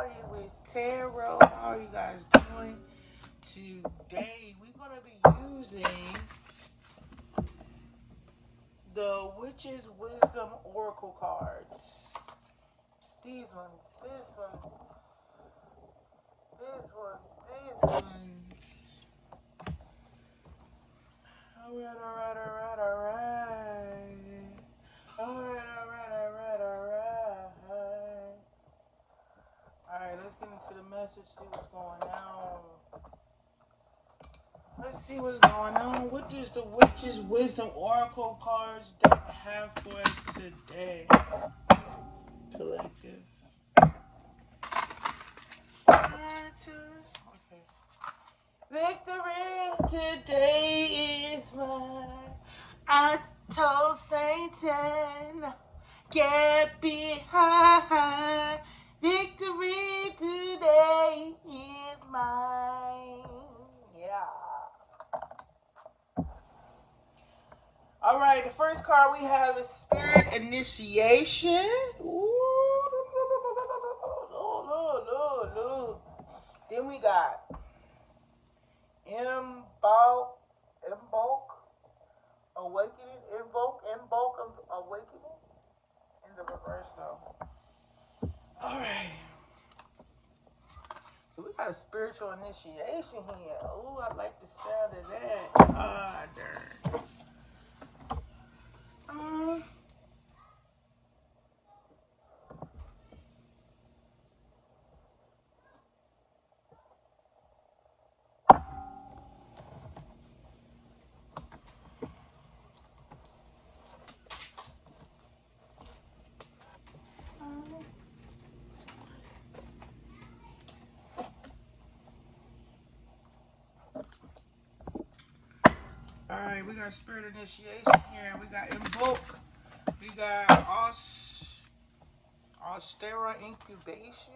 Party with Tarot. How are you guys doing today? We're going to be using the Witch's Wisdom Oracle cards. These ones, this ones, this ones, these ones. Alright. Alright, let's get into the message, see what's going on. Let's see what's going on. What does the Witch's Wisdom Oracle cards have for us today? Collective. Okay. Victory today is mine. I told Satan, get behind. Victory today is mine. Yeah. All right, the first card we have is Spirit Initiation. Ooh. Look. Then we got Invoke Awakening. Invoke Awakening. In the reverse, though. Alright. So we got a spiritual initiation here. Ooh, I like the sound of that. Ah, darn. Alright, we got Spirit Initiation here. We got Invoke. We got Austera Incubation.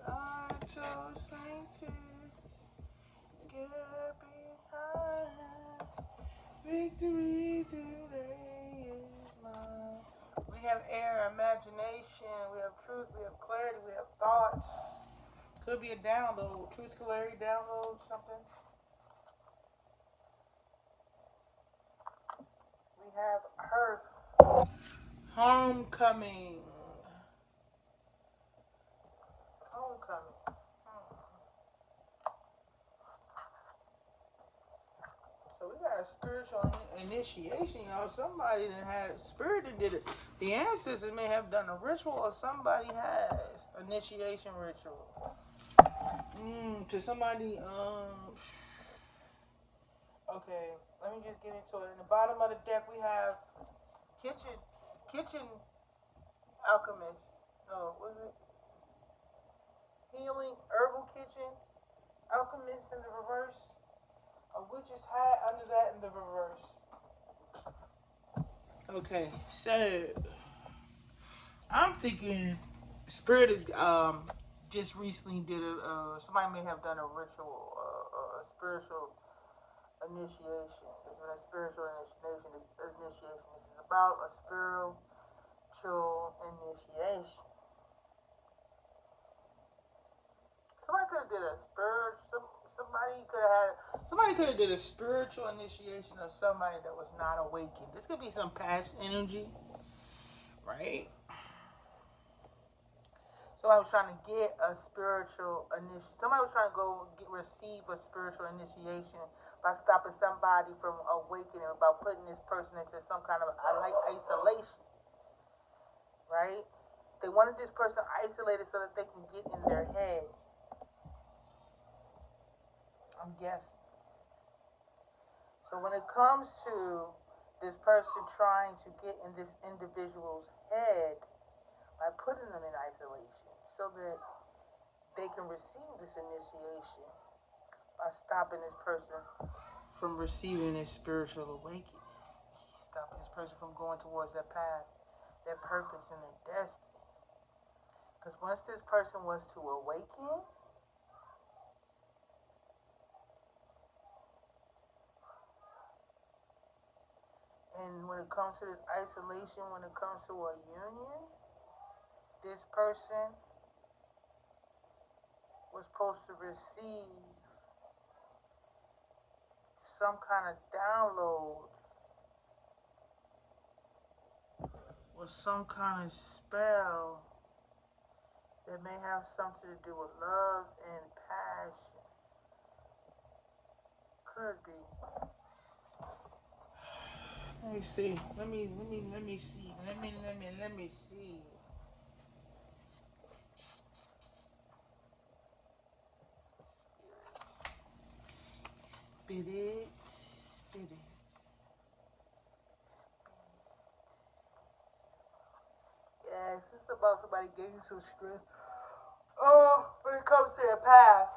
I told Satan, get behind. Victory today is mine. We have air, imagination, we have truth, we have clarity, we have thoughts. Could be a download, truth, clarity, download, something. We have earth, homecoming. So we got a spiritual initiation, y'all. Somebody that had spirit that did it. The ancestors may have done a ritual, or somebody has initiation ritual. To somebody. Okay, let me just get into it. In the bottom of the deck, we have kitchen alchemist. No, was it healing herbal kitchen alchemist in the reverse? A witch's hat under that in the reverse. Okay, so I'm thinking Spirit is just recently did somebody may have done a ritual, a spiritual initiation. This is a spiritual initiation. This is about a spiritual initiation. Somebody could have did a Somebody could have did a spiritual initiation of somebody that was not awakened. This could be some past energy, right? Somebody was trying to get a spiritual initiation. Somebody was trying to receive a spiritual initiation by stopping somebody from awakening, by putting this person into some kind of isolation, right? They wanted this person isolated so that they can get in their head. I'm guessing. So when it comes to this person trying to get in this individual's head by putting them in isolation so that they can receive this initiation by stopping this person from receiving this spiritual awakening, stopping this person from going towards their path, their purpose, and their destiny. Because once this person was to awaken, And when it comes to this isolation, when it comes to a union, this person was supposed to receive some kind of download or some kind of spell that may have something to do with love and passion. Could be. Let me see. Let me see. Let me see. Spirit. Yes, it's about somebody giving you some strength. Oh, when it comes to their path.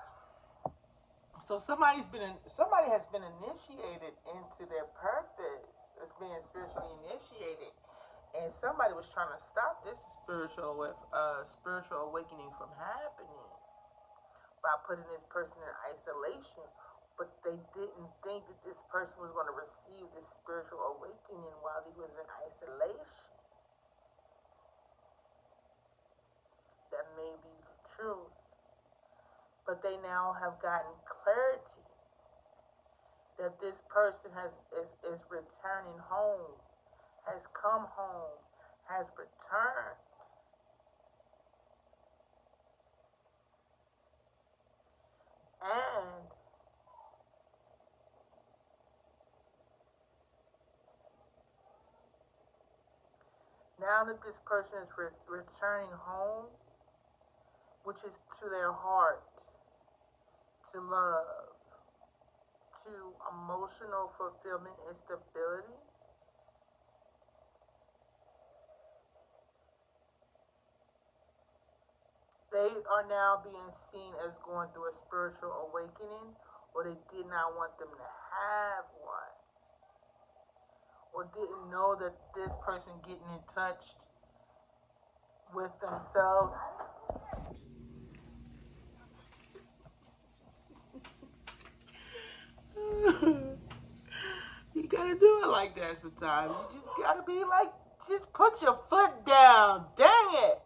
So somebody has been initiated into their purpose. It's being spiritually initiated, and somebody was trying to stop this spiritual awakening from happening by putting this person in isolation. But they didn't think that this person was going to receive this spiritual awakening while he was in isolation. That may be the truth. But they now have gotten clarity that this person is returning home, has come home, has returned. And now that this person is returning home, which is to their heart, to love, to emotional fulfillment and stability, they are now being seen as going through a spiritual awakening, or they did not want them to have one, or didn't know that this person getting in touch with themselves. You gotta do it like that sometimes. You just gotta be like, just put your foot down. Dang it.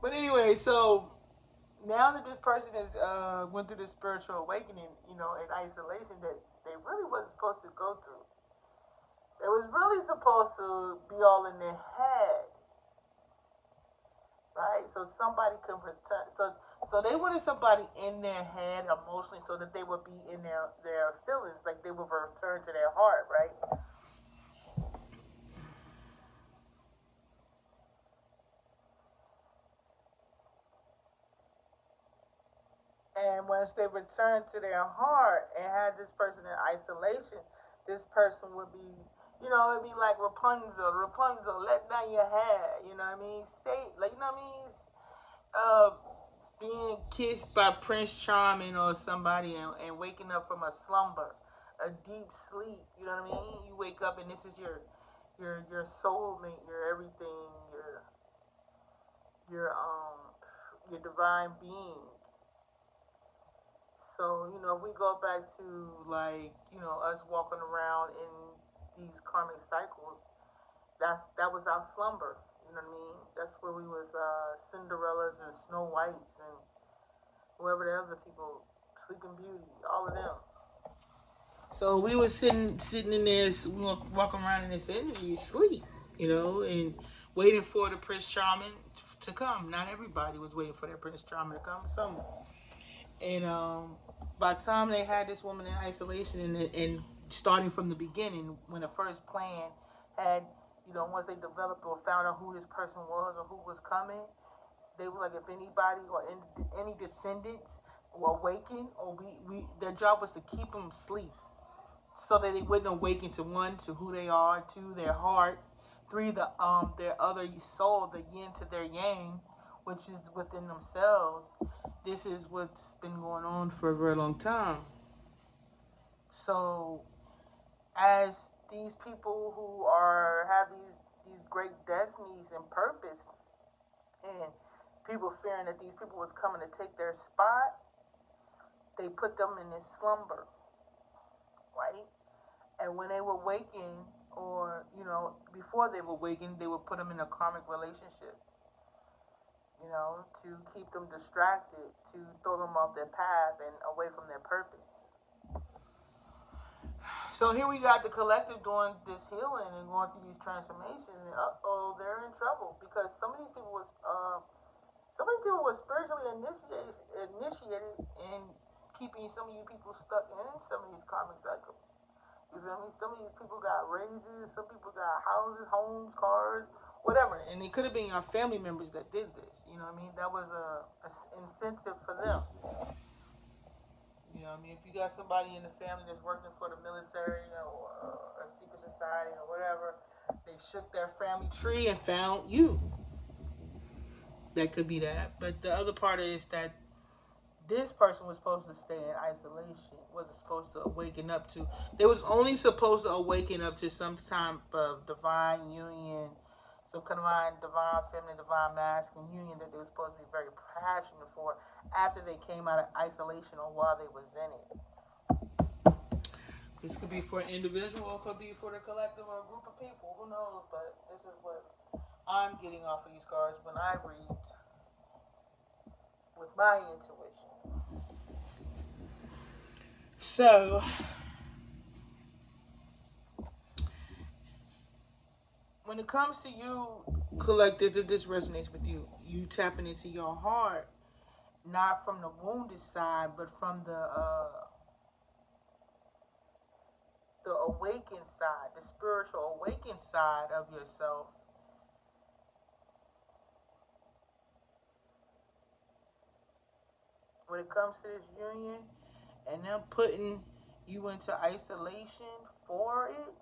But anyway, so now that this person has went through this spiritual awakening, in isolation that they really wasn't supposed to go through. It was really supposed to be all in their head, right? So somebody can return. So they wanted somebody in their head emotionally, so that they would be in their feelings, like they would return to their heart, right? And once they return to their heart and had this person in isolation, this person would be, it'd be like Rapunzel, let down your hair, you know what I mean? Say, like, you know what I mean? Being kissed by Prince Charming or somebody and waking up from a slumber, a deep sleep, you know what I mean? You wake up and this is your soulmate, your everything, your divine being. So, if we go back to, like, us walking around in these karmic cycles, that was our slumber. You know what I mean? That's where we was Cinderellas and Snow Whites and whoever the other people, Sleeping Beauty, all of them. So we was sitting in there, walking around in this energy, sleep, and waiting for the Prince Charming to come. Not everybody was waiting for that Prince Charming to come. Some. And by the time they had this woman in isolation, and starting from the beginning, when the first plan had, once they developed or found out who this person was or who was coming, they were like, if anybody or any descendants were awakened, or their job was to keep them asleep, so that they wouldn't awaken to one, to who they are, two, their heart, three, their other soul, the yin to their yang, which is within themselves. This is what's been going on for a very long time. So, as these people who have these great destinies and purpose, and people fearing that these people was coming to take their spot, they put them in this slumber, right? And when they were waking, or before they were waking, they would put them in a karmic relationship, to keep them distracted, to throw them off their path and away from their purpose. So here we got the collective doing this healing and going through these transformations, and they're in trouble because some of these people were spiritually initiated in keeping some of you people stuck in some of these karmic cycles. You feel me? Some of these people got raises, some people got houses, homes, cars, whatever. And it could have been your family members that did this. You know what I mean? That was a incentive for them. You know what I mean? If you got somebody in the family that's working for the military or a secret society or whatever, they shook their family tree and found you. That could be that. But the other part is that this person was supposed to stay in isolation, wasn't supposed to awaken up to. They was only supposed to awaken up to some type of divine union, some kind of divine feminine, divine masculine union that they were supposed to be very passionate for after they came out of isolation or while they was in it. This could be for an individual, or it could be for the collective or a group of people. Who knows? But this is what I'm getting off of these cards when I read with my intuition. So, when it comes to you, collective, if this resonates with you, you tapping into your heart, not from the wounded side, but from the awakened side, the spiritual awakened side of yourself. When it comes to this union, and them putting you into isolation for it,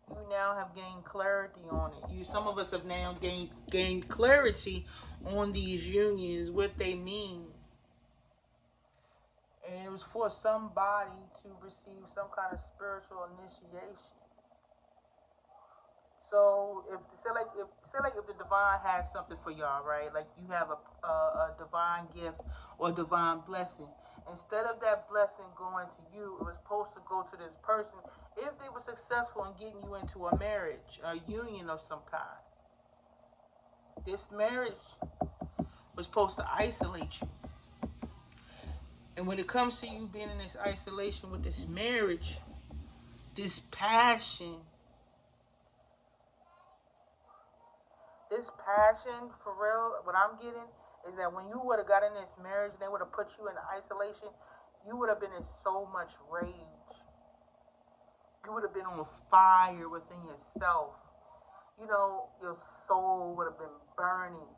you now have gained clarity on it. Some of us have now gained clarity on these unions, what they mean. And it was for somebody to receive some kind of spiritual initiation. So if the divine has something for y'all, right? Like you have a divine gift or divine blessing. Instead of that blessing going to you, it was supposed to go to this person if they were successful in getting you into a marriage, a union of some kind. This marriage was supposed to isolate you. And when it comes to you being in this isolation with this marriage, this passion, for real, what I'm getting is that when you would have got in this marriage and they would have put you in isolation, you would have been in so much rage. You would have been on fire within yourself. Your soul would have been burning.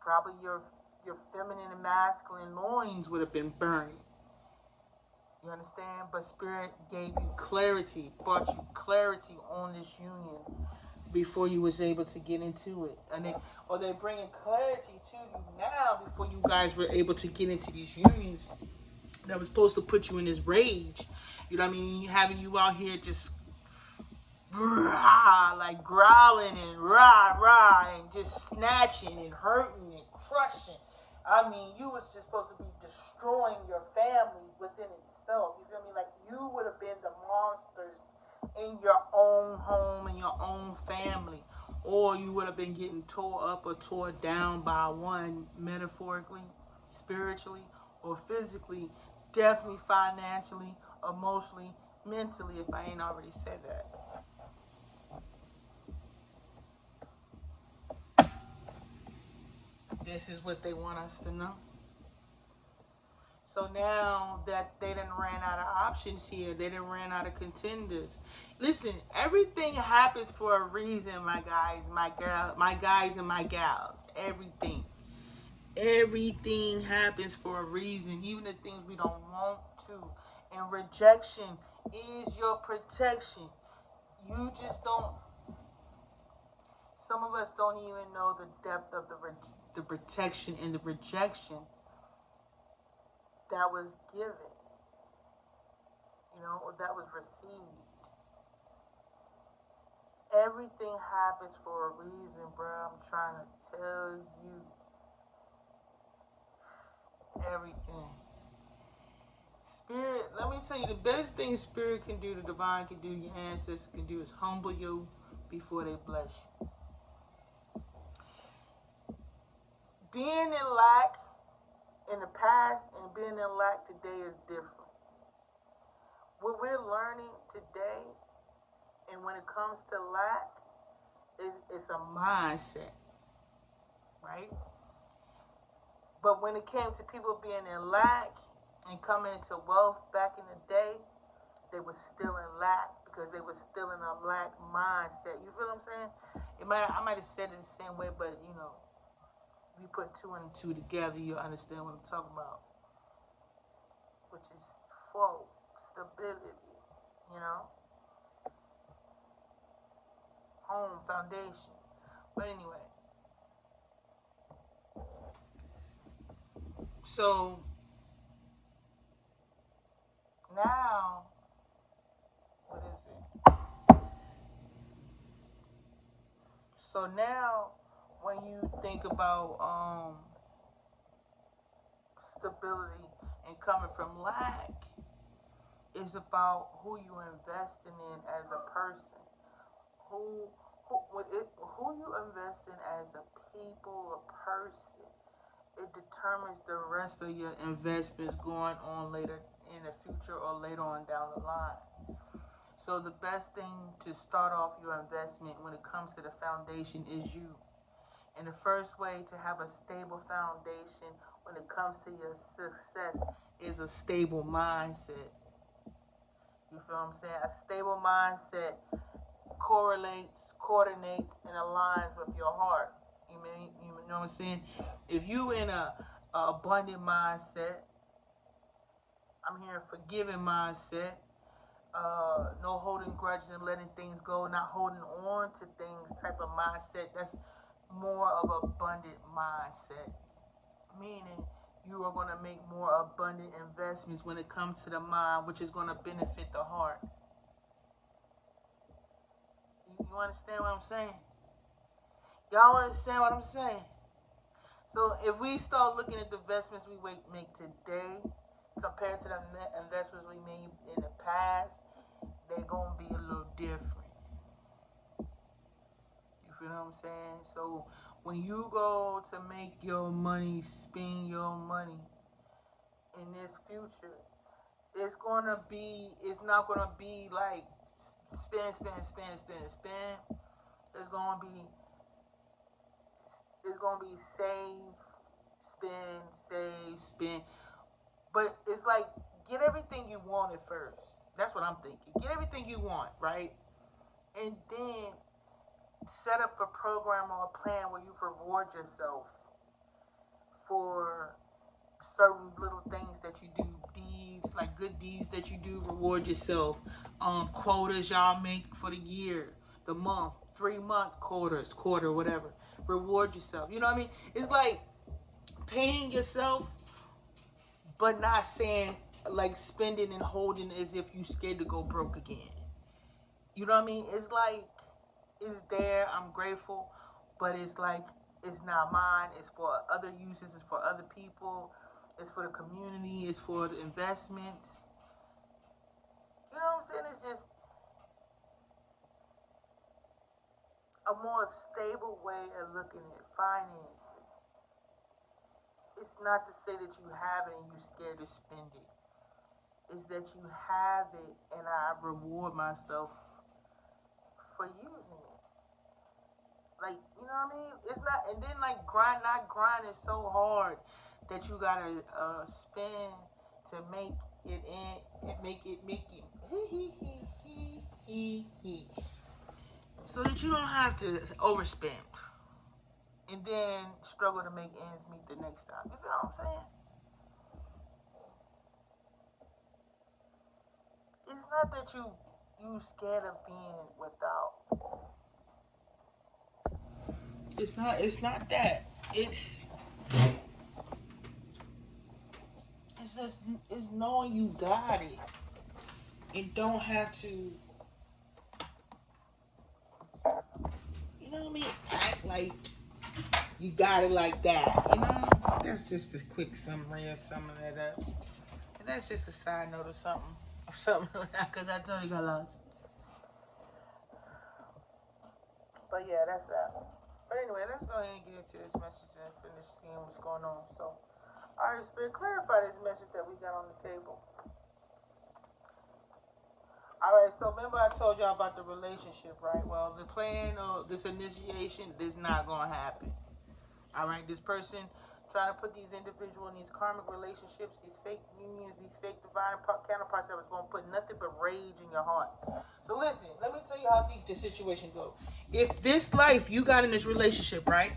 Probably your feminine and masculine loins would have been burning. You understand? But Spirit gave you clarity, brought you clarity on this union before you was able to get into it. And they're bringing clarity to you now before you guys were able to get into these unions that was supposed to put you in this rage. You know what I mean? Having you out here just like growling and rah and just snatching and hurting and crushing. I mean, you was just supposed to be destroying your family within itself. You feel me? Like you would have been the monsters in your own home, in your own family. Or you would have been getting tore up or tore down by one, metaphorically, spiritually, or physically, definitely financially, emotionally, mentally, if I ain't already said that. This is what they want us to know. So now that they done ran out of options here, they done ran out of contenders. Listen, everything happens for a reason, my guys, my guys and my gals. Everything happens for a reason, even the things we don't want to. And rejection is your protection. You just don't. Some of us don't even know the depth of the protection and the rejection that was given, or that was received. Everything happens for a reason, bro. I'm trying to tell you. everything. Spirit, let me tell you, the best thing Spirit can do, the divine can do, your ancestors can do, is humble you before they bless you. Being in lack in the past and being in lack today is different. What we're learning today, and when it comes to lack, it's a mindset, right? But when it came to people being in lack and coming into wealth back in the day, they were still in lack because they were still in a lack mindset. You feel what I'm saying? I might have said it the same way, but you know, if you put two and two together, you'll understand what I'm talking about. Which is flow, stability, you know? Home, foundation. But anyway. So now, what is it? So now, when you think about stability and coming from lack, it's about who you investing in as a person. Who you invest in as a people, a person. It determines the rest of your investments going on later in the future or later on down the line. So the best thing to start off your investment when it comes to the foundation is you. And the first way to have a stable foundation when it comes to your success is a stable mindset. You feel what I'm saying? A stable mindset correlates, coordinates, and aligns with your heart. You know what I'm saying? If you in a abundant mindset, I'm hearing forgiving mindset, no holding grudges and letting things go, not holding on to things type of mindset, that's more of an abundant mindset. Meaning you are going to make more abundant investments when it comes to the mind, which is going to benefit the heart. You understand what I'm saying? Y'all understand what I'm saying? So if we start looking at the investments we make today compared to the investments we made in the past, they're going to be a little different. You feel what I'm saying? So when you go to make your money, spend your money in this future, it's not going to be like spend. It's going to be save, spend. But it's like, get everything you want at first. That's what I'm thinking. Get everything you want, right? And then set up a program or a plan where you reward yourself for certain little things that you do, deeds, like good deeds that you do, reward yourself. Quotas y'all make for the year, the month, 3-month quarter, whatever. Reward yourself. You know what I mean? It's like paying yourself, but not saying like spending and holding as if you scared to go broke again. You know what I mean? It's like, it's there, I'm grateful, but it's like, it's not mine, it's for other uses, it's for other people, it's for the community, it's for the investments. You know what I'm saying? It's just a more stable way of looking at finances. It's not to say that you have it and you're scared to spend it. It's that you have it and I reward myself for using it. Like, you know what I mean? It's not, and then like not grinding so hard that you gotta spend to make it so that you don't have to overspend and then struggle to make ends meet the next time. You feel what I'm saying? It's not that you scared of being without. It's not that. It's just, it's knowing you got it. It don't have to, you know what I mean, act like You got it like that, you know? That's just a quick summary of some of that up. And that's just a side note of something. Because I totally got lost. But yeah, that's that. But anyway, let's go ahead and get into this message and finish seeing what's going on. So, Alright, Spirit, clarify this message that we got on the table. Alright, so remember I told y'all about the relationship, right? Well, the plan of this initiation is not going to happen. Alright, this person trying to put these individuals in these karmic relationships, these fake unions, these fake divine counterparts that was going to put nothing but rage in your heart. So listen, let me tell you how deep this situation goes. If this life you got in this relationship, right?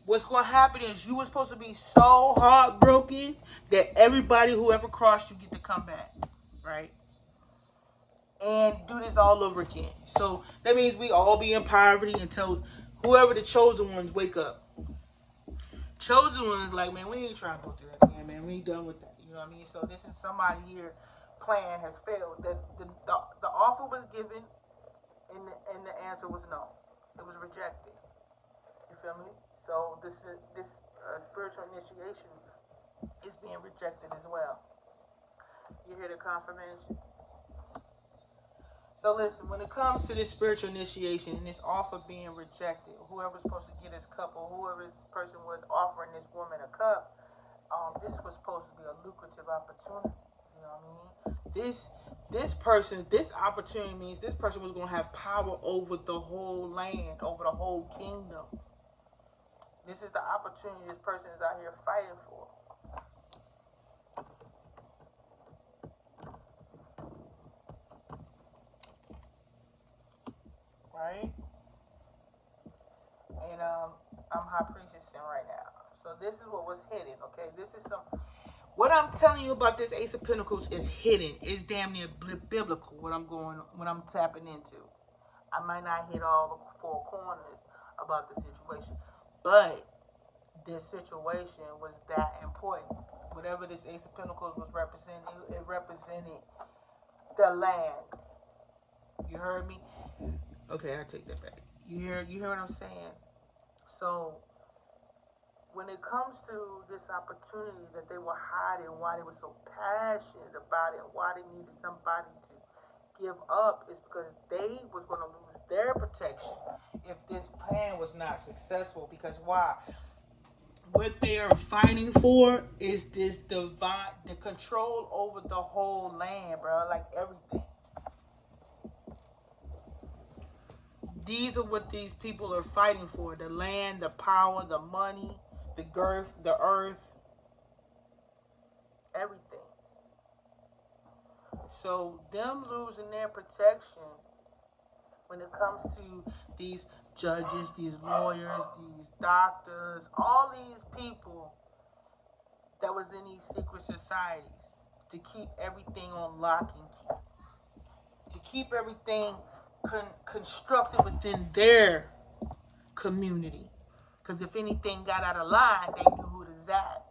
What's going to happen is you were supposed to be so heartbroken that everybody who ever crossed you get to come back, right? And do this all over again. So that means we all be in poverty until whoever the chosen ones wake up. Chosen ones like, man, we ain't trying to go through that again, man. We ain't done with that. You know what I mean? So this is somebody here plan has failed. The offer was given and the answer was no. It was rejected. You feel me? So this spiritual initiation is being rejected as well. You hear the confirmation? So listen, when it comes to this spiritual initiation and this offer being rejected, whoever's supposed to get this cup or whoever this person was offering this woman a cup, this was supposed to be a lucrative opportunity. You know what I mean? This opportunity means this person was going to have power over the whole land, over the whole kingdom. This is the opportunity this person is out here fighting for. Right? And I'm high priestessing right now. So this is what was hidden, okay? This is what I'm telling you about this Ace of Pentacles is hidden. It's damn near biblical what I'm tapping into. I might not hit all the four corners about the situation, but this situation was that important. Whatever this Ace of Pentacles was representing, it represented the land. You heard me? Okay, I take that back. You hear what I'm saying? So when it comes to this opportunity that they were hiding, why they were so passionate about it, why they needed somebody to give up, is because they was going to lose their protection if this plan was not successful. Because why? What they are fighting for is this the control over the whole land, bro. Like everything. These are what these people are fighting for. The land, the power, the money, the girth, the earth. Everything. So them losing their protection when it comes to these judges, these lawyers, these doctors, all these people that was in these secret societies to keep everything on lock and key. To keep everything constructed within their community. Because if anything got out of line, they knew who to zap.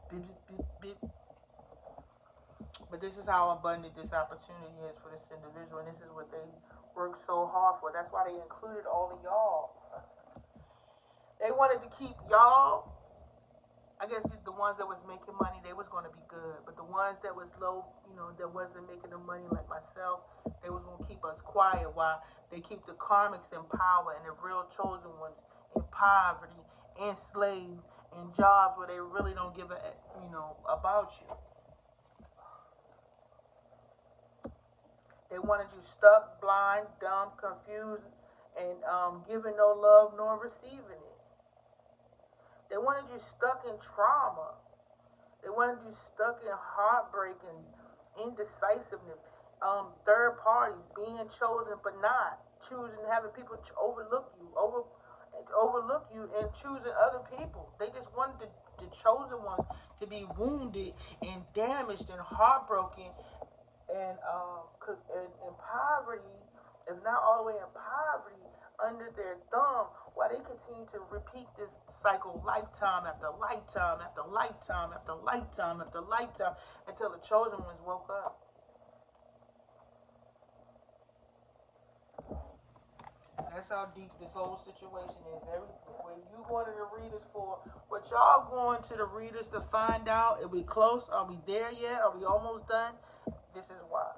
But this is how abundant this opportunity is for this individual, and this is what they worked so hard for. That's why they included all of y'all. They wanted to keep y'all. I guess the ones that was making money, they was going to be good. But the ones that was low, that wasn't making the money like myself, they was going to keep us quiet while they keep the karmics in power and the real chosen ones in poverty, enslaved, in jobs where they really don't give about you. They wanted you stuck, blind, dumb, confused, and giving no love nor receiving it. They wanted you stuck in trauma. They wanted you stuck in heartbreak and indecisiveness. Third parties being chosen but not choosing, having people overlook you and choosing other people. They just wanted the chosen ones to be wounded and damaged and heartbroken and in poverty, if not all the way in poverty, under their thumb, while they continue to repeat this cycle lifetime after lifetime after lifetime after lifetime after lifetime until the chosen ones woke up. That's how deep this whole situation is. When you going to the readers for what y'all going to the readers to find out, are we close? Are we there yet? Are we almost done? This is why.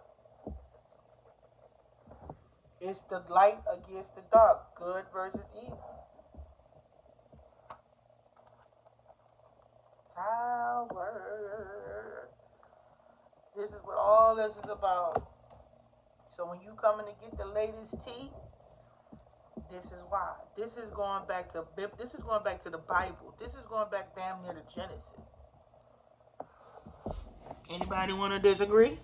It's the light against the dark, good versus evil. Tower. This is what all this is about. So when you coming to get the latest tea, this is why. This is going back to the Bible. This is going back damn near to Genesis. Anybody want to disagree?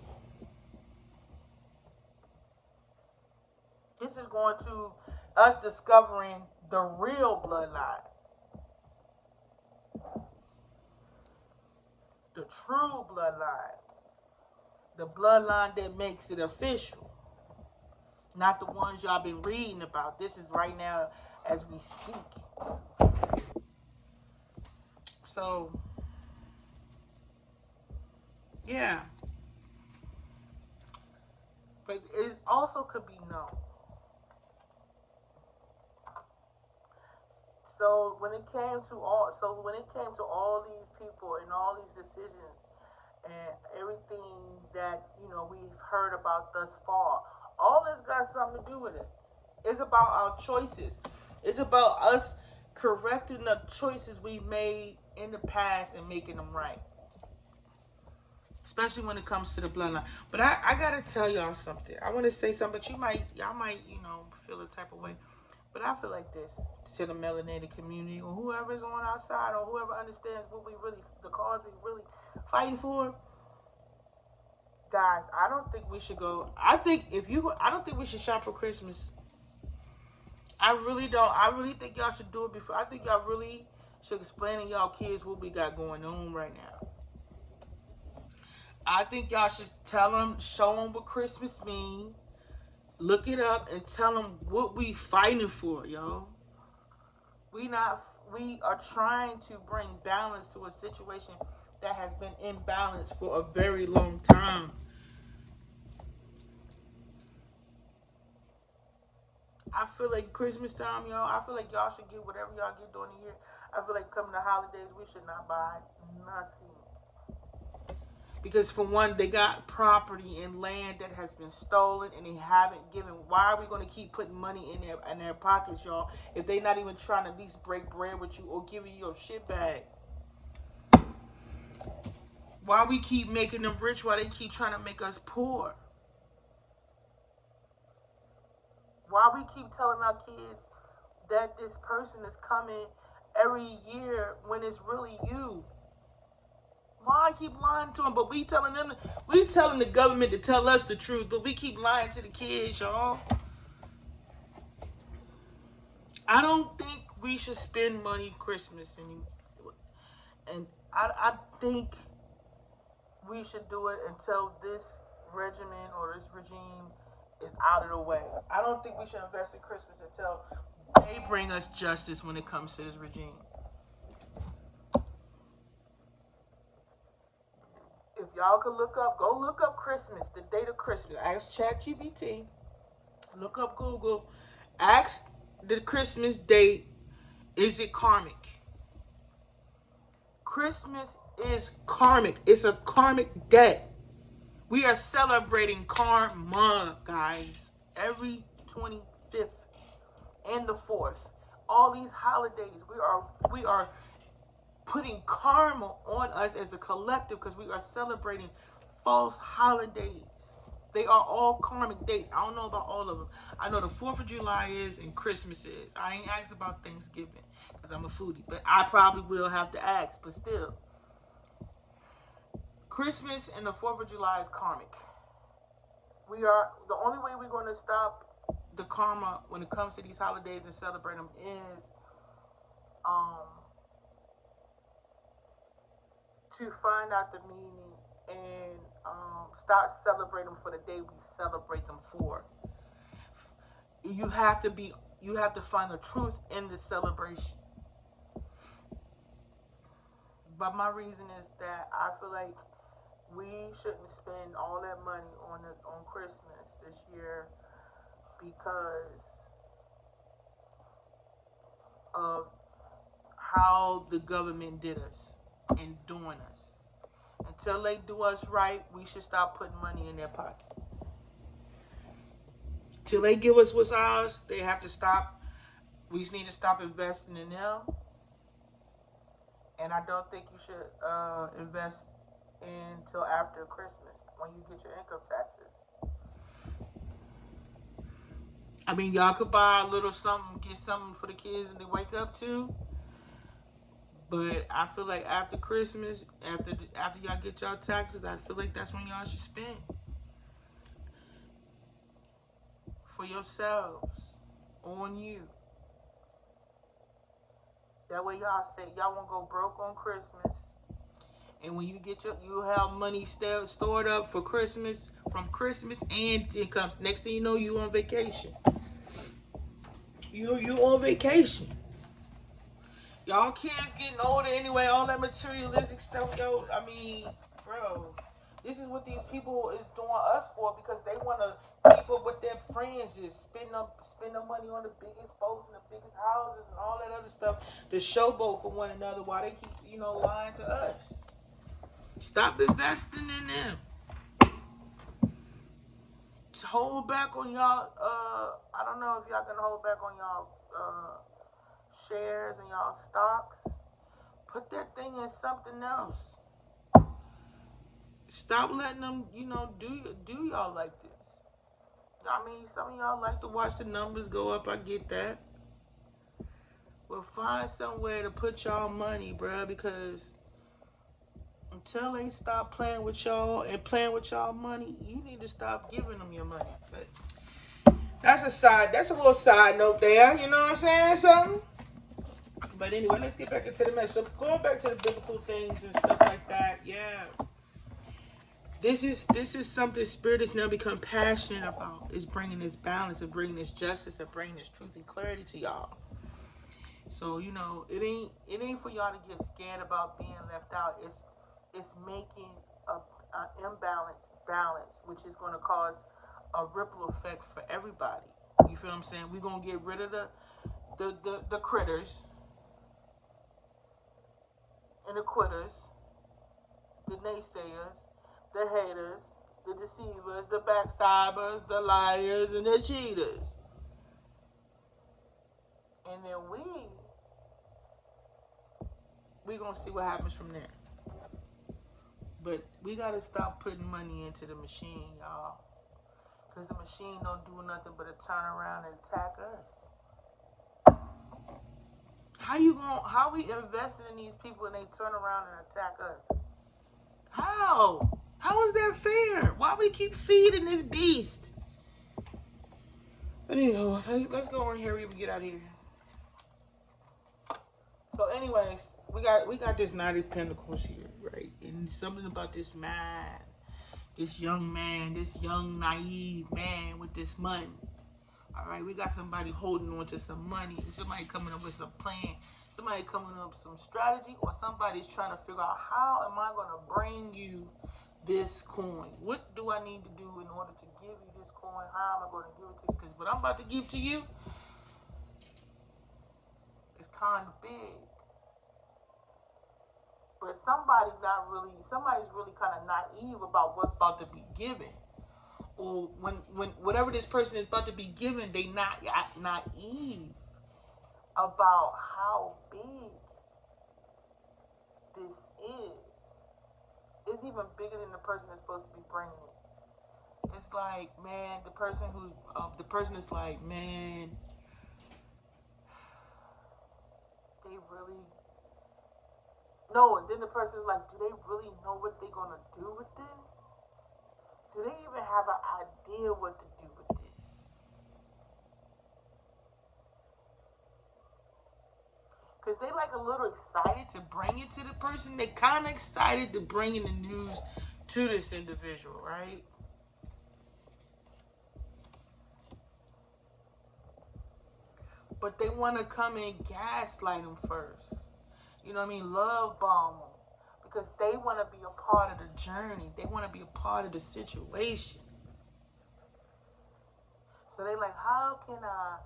This is going to us discovering the real bloodline. The true bloodline. The bloodline that makes it official. Not the ones y'all been reading about. This is right now as we speak. So, yeah. But it also could be known. So when it came to all these people and all these decisions and everything that we've heard about thus far, all this got something to do with it. It's about our choices. It's about us correcting the choices we made in the past and making them right. Especially when it comes to the bloodline. But I gotta tell y'all something. I want to say something, but y'all might feel a type of way. But I feel like this to the melanated community or whoever's on our side or whoever understands the cause we really fighting for. Guys, I don't think we should go. I don't think we should shop for Christmas. I really don't. I really think y'all should do it before. I think y'all really should explain to y'all kids what we got going on right now. I think y'all should show them what Christmas means. Look it up and tell them what we fighting for, y'all. We are trying to bring balance to a situation that has been imbalanced for a very long time. I feel like Christmas time, y'all. I feel like y'all should get whatever y'all get during the year. I feel like coming to holidays, we should not buy nothing. Because for one, they got property and land that has been stolen and they haven't given. Why are we going to keep putting money in their pockets, y'all, if they're not even trying to at least break bread with you or give you your shit back? Why we keep making them rich while they keep trying to make us poor? Why we keep telling our kids that this person is coming every year when it's really you? Why I keep lying to them? But we telling the government to tell us the truth, but we keep lying to the kids, y'all. I don't think we should spend money Christmas anymore. And I think we should do it until this regimen or this regime is out of the way. I don't think we should invest in Christmas until they bring us justice when it comes to this regime. If y'all could go look up Christmas, the date of Christmas. Ask ChatGPT. Look up Google. Ask the Christmas date. Is it karmic? Christmas is karmic. It's a karmic debt. We are celebrating karma, guys. Every 25th and the 4th. All these holidays, we are putting karma on us as a collective because we are celebrating false holidays. They are all karmic dates. I don't know about all of them. I know the 4th of July is and Christmas is. I ain't asked about Thanksgiving because I'm a foodie, but I probably will have to ask, but still. Christmas and the 4th of July is karmic. The only way we're going to stop the karma when it comes to these holidays and celebrate them is to find out the meaning and start celebrating them for the day we celebrate them for. You have to find the truth in the celebration. But my reason is that I feel like we shouldn't spend all that money on Christmas this year because of how the government did us and doing us. Until they do us right, we should stop putting money in their pocket. Till they give us what's ours, they have to stop. We just need to stop investing in them. And I don't think you should invest until after Christmas when you get your income taxes. I mean, y'all could buy a little something, get something for the kids and they wake up to. But I feel like after Christmas, after y'all get y'all taxes, I feel like that's when y'all should spend for yourselves, on you. That way y'all won't go broke on Christmas. And when you you have money stored up for Christmas, from Christmas and it comes. Next thing you know, you on vacation. You on vacation. Y'all kids getting older anyway, all that materialistic stuff, yo. I mean, bro, this is what these people is doing us for because they want to keep up with their friends, is spending money on the biggest boats and the biggest houses and all that other stuff to showboat for one another while they keep, lying to us. Stop investing in them. Just hold back on y'all. I don't know if y'all can hold back on y'all shares and y'all stocks. Put that thing in something else. Stop letting them, do y'all like this. I mean, some of y'all like to watch the numbers go up. I get that. Well, find somewhere to put y'all money, bruh, because until they stop playing with y'all and playing with y'all money, you need to stop giving them your money. But that's a little side note there. You know what I'm saying? Something. But anyway, let's get back into the mess. So going back to the biblical things and stuff like that, yeah. This is something Spirit has now become passionate about. Is bringing this balance, and bringing this justice, and bringing this truth and clarity to y'all. So it ain't for y'all to get scared about being left out. It's making an imbalance balance, which is going to cause a ripple effect for everybody. You feel what I'm saying? We're gonna get rid of the critters and the quitters, the naysayers, the haters, the deceivers, the backstabbers, the liars, and the cheaters. And then we gonna see what happens from there. But we gotta stop putting money into the machine, y'all. Because the machine don't do nothing but to turn around and attack us. How we investing in these people and they turn around and attack us? How? How is that fair? Why we keep feeding this beast? But anyhow, let's go on here and get out of here. So anyways, we got this Knight of Pentacles here, right? And something about this man, this young man, this young naive man with this money. All right, we got somebody holding on to some money, somebody coming up with some plan, somebody coming up with some strategy, or somebody's trying to figure out how am I going to bring you this coin? What do I need to do in order to give you this coin? How am I going to give it to you? Because what I'm about to give to you is kind of big. But somebody's really kind of naive about what's about to be given. Or when whatever this person is about to be given, they not naive about how big this is. It's even bigger than the person that's supposed to be bringing it. It's like, man, the person is like, man, they really no. And then the person is like, do they really know what they're gonna do with this? Do they even have an idea what to do with this? Because they like a little excited to bring it to the person. They kind of excited to bring in the news to this individual, right? But they want to come and gaslight them first. You know what I mean? Love bomb them. Because they want to be a part of the journey. They want to be a part of the situation. So they like, how can I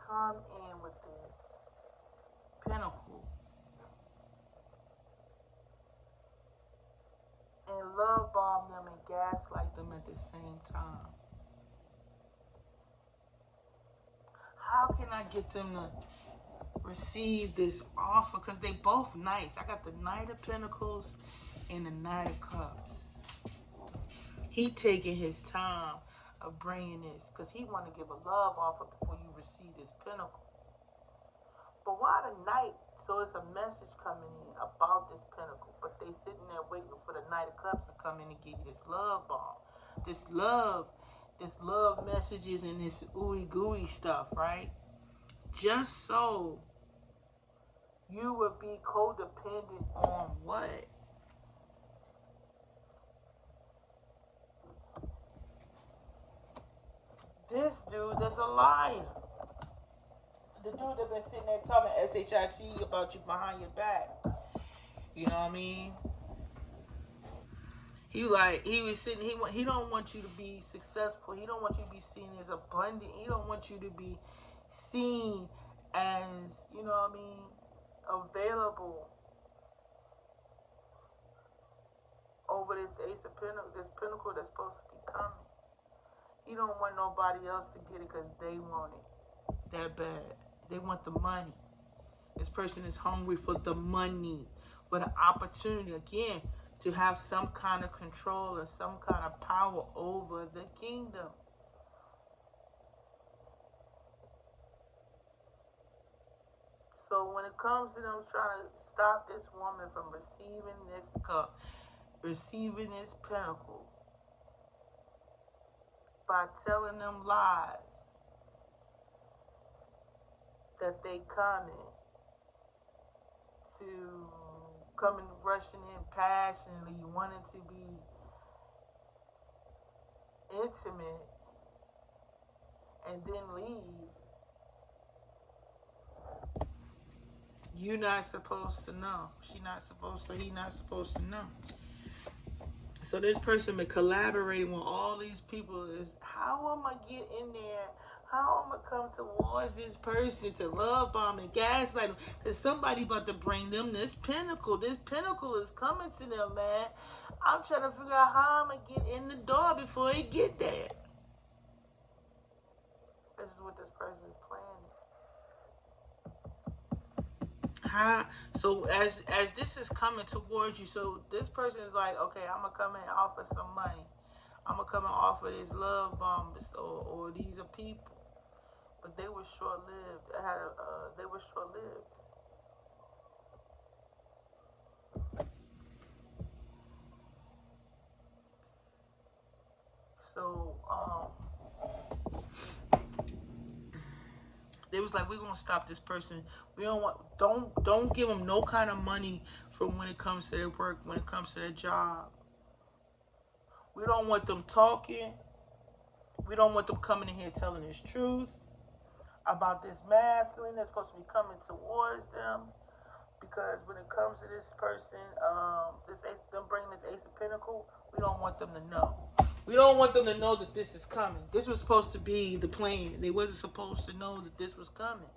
come in with this pinnacle and love bomb them and gaslight them at the same time? How can I get them to receive this offer? Because they both nice. I got the Knight of Pentacles and the Knight of Cups. He taking his time of bringing this because he want to give a love offer before you receive this pinnacle. But why the Knight? So it's a message coming in about this pinnacle, but they sitting there waiting for the Knight of Cups to come in and give you this love bomb, this love messages and this ooey gooey stuff, right? Just so you would be codependent on what? This dude that's a liar. The dude that been sitting there talking SHIT about you behind your back. You know what I mean? He don't want you to be successful. He don't want you to be seen as abundant. He don't want you to be seen as, you know what I mean, available over this Ace of Pentacles, this pinnacle that's supposed to be coming. He don't want nobody else to get it because they want it that bad. They want the money. This person is hungry for the money, for the opportunity, again, to have some kind of control or some kind of power over the kingdom. So when it comes to them trying to stop this woman from receiving this cup, receiving this pinnacle, by telling them lies that they coming rushing in passionately, wanting to be intimate and then leave. You're not supposed to know. She not supposed to. He not supposed to know. So this person been collaborating with all these people. Is how am I get in there? How am I come towards this person to love bomb and gaslight them? Because somebody about to bring them this pinnacle. This pinnacle is coming to them, man. I'm trying to figure out how I'm going to get in the door before it get there. This is what this person is planning. So as this is coming towards you, so this person is like, okay, I'm going to come and offer some money. I'm going to come and offer this love bomb or these are people. But they were short-lived. They were short-lived. So, they was like, we're gonna stop this person. We don't give them no kind of money from when it comes to their work, when it comes to their job. We don't want them talking. We don't want them coming in here telling us truth about this masculine that's supposed to be coming towards them. Because when it comes to this person, them bringing this Ace of Pentacles, we don't want them to know. We don't want them to know that this is coming. This was supposed to be the plan. They wasn't supposed to know that this was coming.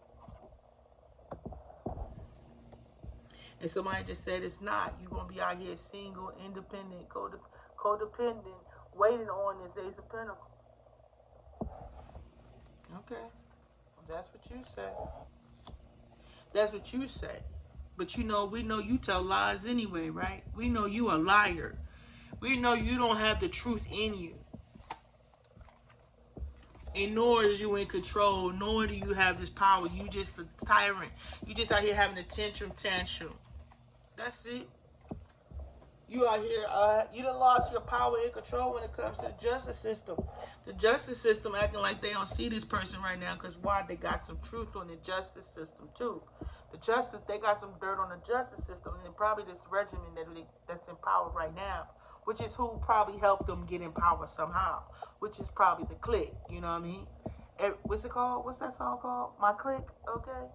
And somebody just said it's not. You're going to be out here single, independent, codependent, waiting on this Ace of Pentacles. Okay. That's what you say. That's what you say. But we know you tell lies anyway, right? We know you a liar. We know you don't have the truth in you. And nor is you in control, nor do you have this power. You just a tyrant. You just out here having a tantrum. That's it. You out here, you done lost your power and control when it comes to the justice system. The justice system acting like they don't see this person right now because why? They got some truth on the justice system too. They got some dirt on the justice system, and probably this regimen that's in power right now, which is who probably helped them get in power somehow, which is probably the clique, you know what I mean? What's it called? What's that song called? My Clique, okay?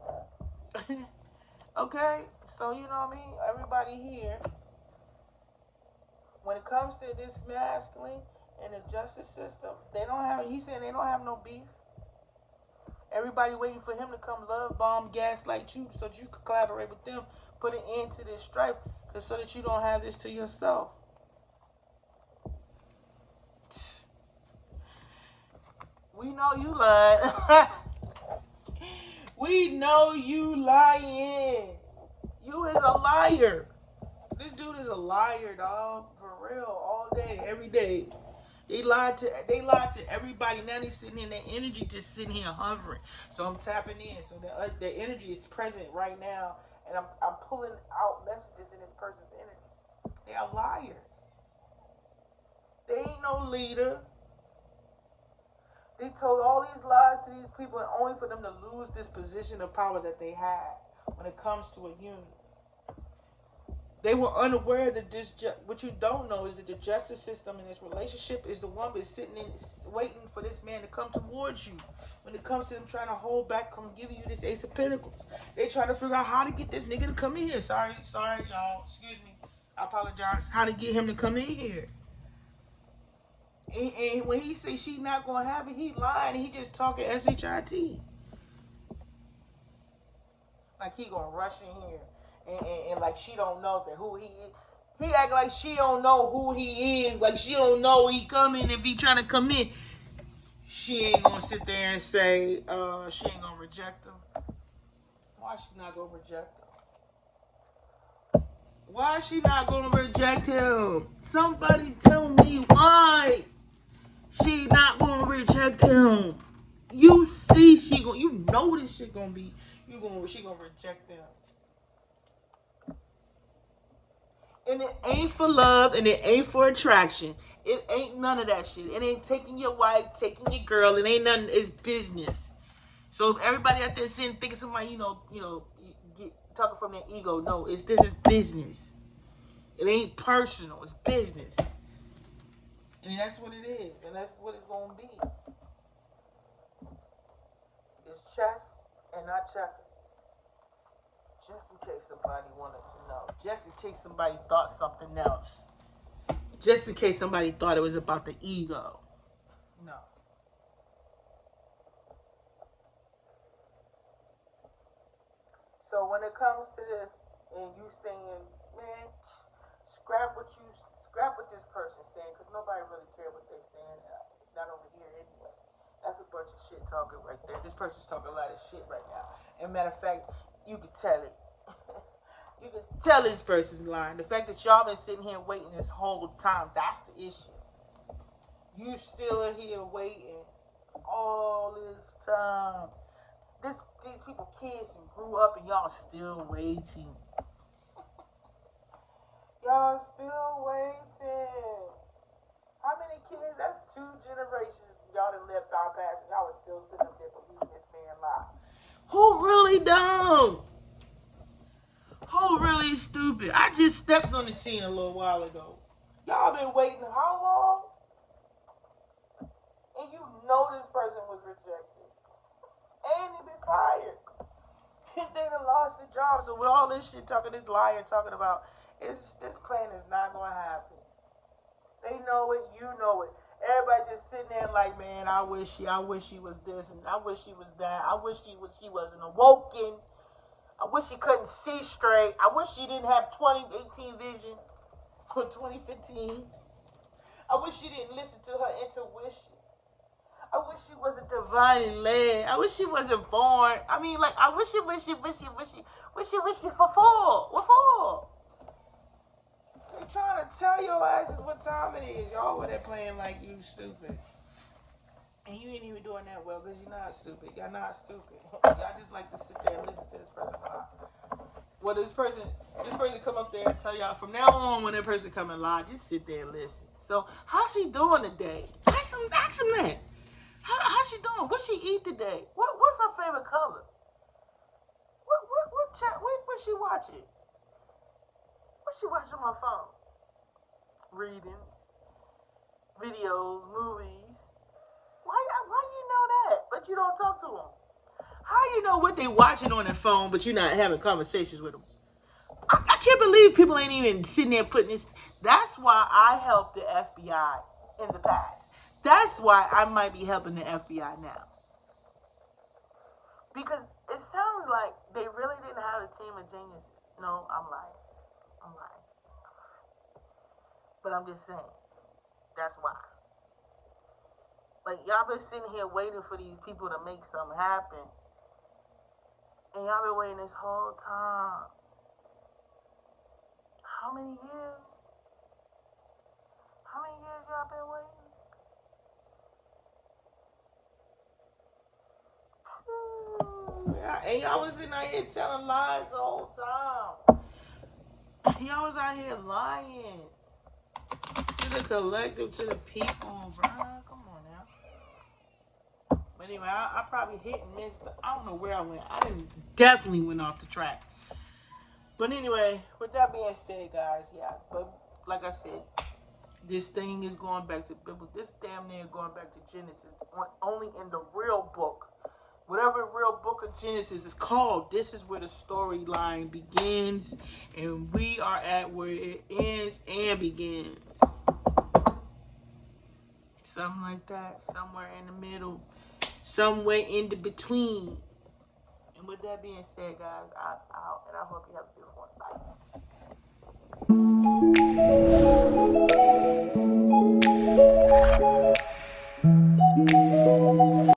Okay, so you know what I mean? Everybody here, when it comes to this masculine and the justice system, he's saying they don't have no beef. Everybody waiting for him to come love bomb, gaslight you so that you could collaborate with them, put an end to this strife, so that you don't have this to yourself. We know you lied. We know you lying. You is a liar. This dude is a liar, dog. For real, all day, every day. They lied to everybody. Now they sitting in their energy, just sitting here hovering. So I'm tapping in. So the energy is present right now, and I'm pulling out messages in this person's energy. They a liar. They ain't no leader. They told all these lies to these people, and only for them to lose this position of power that they had when it comes to a union. They were unaware that what you don't know is that the justice system in this relationship is the one that's sitting in, waiting for this man to come towards you. When it comes to them trying to hold back from giving you this Ace of Pentacles, they try to figure out how to get this nigga to come in here. Sorry, y'all. Excuse me. I apologize. How to get him to come in here. And when he say she not gonna have it, he lying. He just talking SHIT. Like he gonna rush in here. And like she don't know that who he is. He act like she don't know who he is. Like she don't know he coming. If he trying to come in, she ain't gonna sit there and say she ain't gonna reject him. Why she not gonna reject him? Why she not gonna reject him? Somebody tell me why she not gonna reject him. You see you know this shit gonna be she gonna reject him. And it ain't for love, and it ain't for attraction. It ain't none of that shit. It ain't taking your wife, taking your girl. It ain't nothing. It's business. So if everybody out there sitting thinking somebody, talking from their ego, no, this is business. It ain't personal. It's business. And that's what it is, and that's what it's gonna be. It's chess and not checkers. Just in case somebody wanted to know. Just in case somebody thought something else. Just in case somebody thought it was about the ego. No. So when it comes to this, and you saying, man, scrap what this person's saying, because nobody really cares what they're saying. Not over here anyway. That's a bunch of shit talking right there. This person's talking a lot of shit right now. And matter of fact, you can tell it. You can tell this person's lying. The fact that y'all been sitting here waiting this whole time, that's the issue. You still here waiting all this time. These people kids and grew up and y'all still waiting. Y'all still waiting. How many kids? That's 2 generations y'all done left our past and y'all was still sitting up there believing this man lie. Who really dumb? Who really stupid? I just stepped on the scene a little while ago. Y'all been waiting how long? And you know this person was rejected. And he been fired. They done lost the job. So with all this shit this liar talking about, this plan is not going to happen. They know it, you know it. Everybody just sitting there like, man, I wish she was this, and I wish she was that. I wish she wasn't awoken. I wish she couldn't see straight. I wish she didn't have 2018 vision for 2015. I wish she didn't listen to her intuition. I wish she wasn't divinely led. I wish she wasn't born. I mean, like, I wish she for fall. What for? They trying to tell your asses what time it is. Y'all over there playing like you stupid. And you ain't even doing that well because you're not stupid. Y'all not stupid. Y'all just like to sit there and listen to this person lie. Well, this person come up there and tell y'all from now on when that person come and lie, just sit there and listen. So, how's she doing today? Ask him that. How's she doing? What she eat today? What's her favorite color? What she watching? What she watching on her phone? Readings, videos, movies. Why you know that, but you don't talk to them? How you know what they watching on their phone, but you're not having conversations with them? I can't believe people ain't even sitting there putting this. That's why I helped the FBI in the past. That's why I might be helping the FBI now. Because it sounds like they really didn't have a team of geniuses. No, I'm lying. But I'm just saying, that's why. Like, y'all been sitting here waiting for these people to make something happen. And y'all been waiting this whole time. How many years? How many years y'all been waiting? And y'all was sitting out here telling lies the whole time. Y'all was out here lying to the collective, to the people, bro. Come on now. But anyway, I probably hit and missed. I don't know where I went. Definitely went off the track. But anyway, with that being said, guys, yeah. But like I said, this thing is going back to Bible. This damn near going back to Genesis. Only in the real book. Whatever real book of Genesis is called, this is where the storyline begins, and we are at where it ends and begins. Something like that, somewhere in the middle, somewhere in the between. And with that being said, guys, I hope you have a beautiful one. Bye.